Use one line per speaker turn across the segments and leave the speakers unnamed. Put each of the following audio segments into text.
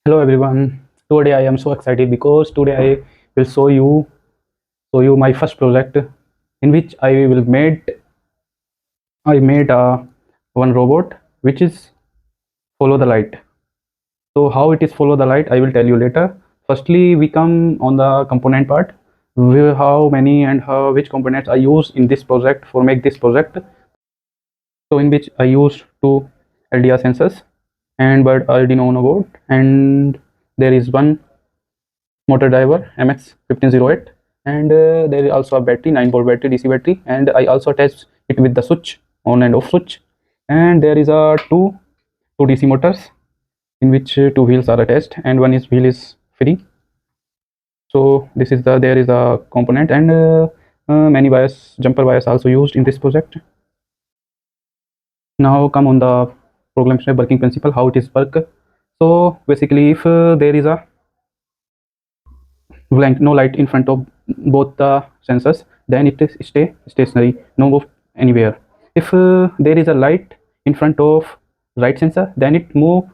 Hello everyone. Today I am so excited because today I will show you my first project in which I made one robot which is follow the light. So how it is follow the light I will tell you later. Firstly we come on the component part. How many and how which components I use in this project for make this project. So in which I used two LDR sensors and but Arduino board, and there is one motor driver MX1508, and there is also a battery 9-volt battery DC battery, and I also attached it with the switch on and off switch, and there is a two DC motors in which two wheels are attached and one is wheel is free. So this is there is a component, and many wires jumper wires also used in this project. Now come on the program working principle, how it is work. So basically if there is a blank no light in front of both the sensors, then it is stay stationary, no move anywhere. If there is a light in front of right sensor, then it move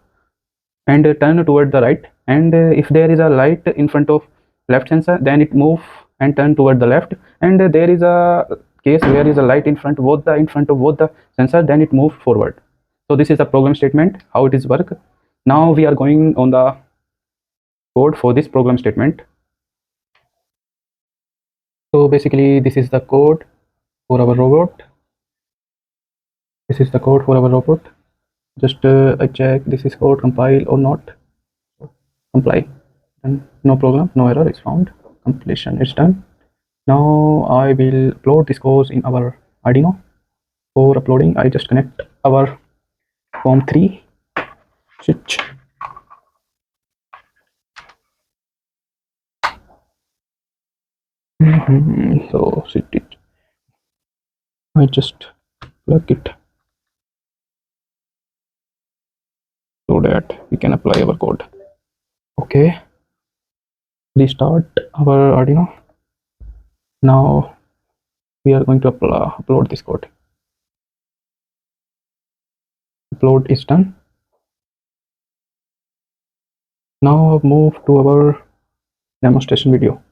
and turn toward the right, and if there is a light in front of left sensor, then it move and turn toward the left, and there is a case where is a light in front of both the sensor, then it move forward. So this is the program statement, how it is work. Now we are going on the code for this program statement. So basically this is the code for our robot. This is the code for our robot. Just I check this is code compile or not. Comply, and no problem, no error is found. Completion is done. Now I will upload this code in our Arduino. For uploading I just connect our COM3 switch. So it I just plug it so that we can apply our code. Okay, restart our Arduino. Now we are going to upload this code. Upload is done. Now move to our demonstration video.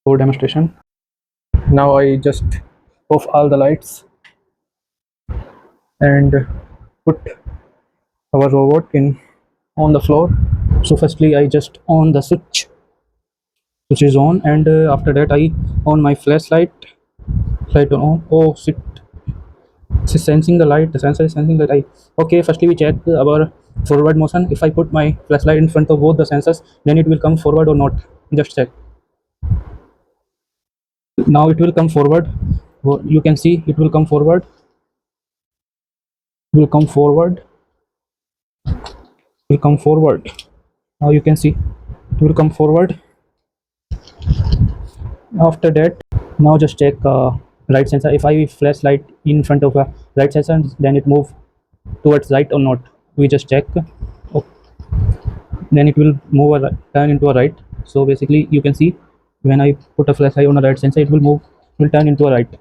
For demonstration, now I just off all the lights and put our robot in on the floor. So firstly I just on the switch is on, and after that I on my flashlight, light on. Oh shit, this is sensing the light, the sensor is sensing the light. Okay, firstly we check our forward motion. If I put my flashlight in front of both the sensors, then it will come forward or not. Just check. Now it will come forward. You can see it will come forward. It will come forward. Will come forward. Now you can see it will come forward. After that, now just check right sensor. If I flashlight in front of a right sensor, then it move towards right or not. We just check. Oh, then it will move a turn into a right. So basically you can see when I put a flashlight on a right sensor, it will move, will turn into a right.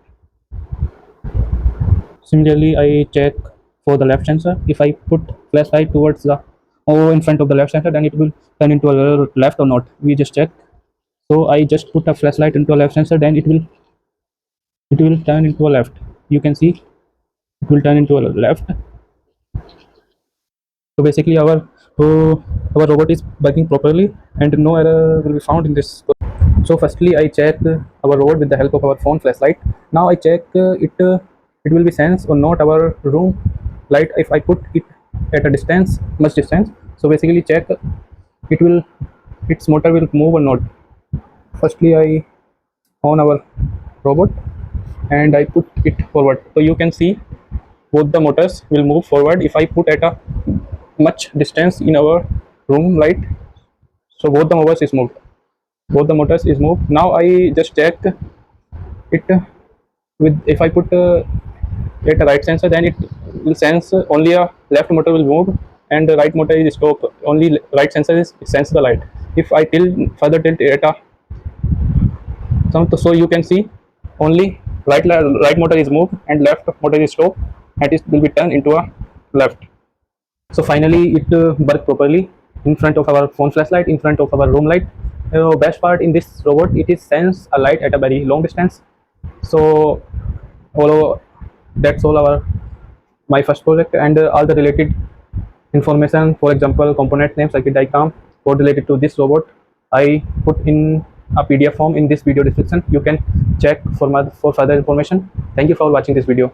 Similarly I check for the left sensor. If I put flashlight towards the in front of the left sensor, then it will turn into a left or not. We just check. So I just put a flashlight into a left sensor, then it will turn into a left. You can see it will turn into a left. So basically our robot is working properly and no error will be found in this. So firstly I check our robot with the help of our phone flashlight. Now I check it will be sense or not our room light if I put it at a distance, much distance. So basically check its motor will move or not. Firstly I on our robot and I put it forward. So you can see both the motors will move forward if I put at a much distance in our room light. So both the motors is moved. Both the motors is moved. Now I just check it with if I put at a right sensor, then it will sense only a left motor will move and the right motor is stop. Only right sensor is sense the light. If I further tilt at a so you can see only right motor is moved and left motor is stop, and it will be turned into a left. So finally it worked properly. in front of our phone flashlight, in front of our room light. Best part in this robot, it is sense a light at a very long distance. So all that's all our my first project, and all the related information, for example component name, circuit diagram, code related to this robot, I put in a PDF form in this video description. You can check for further information. Thank you for watching this video.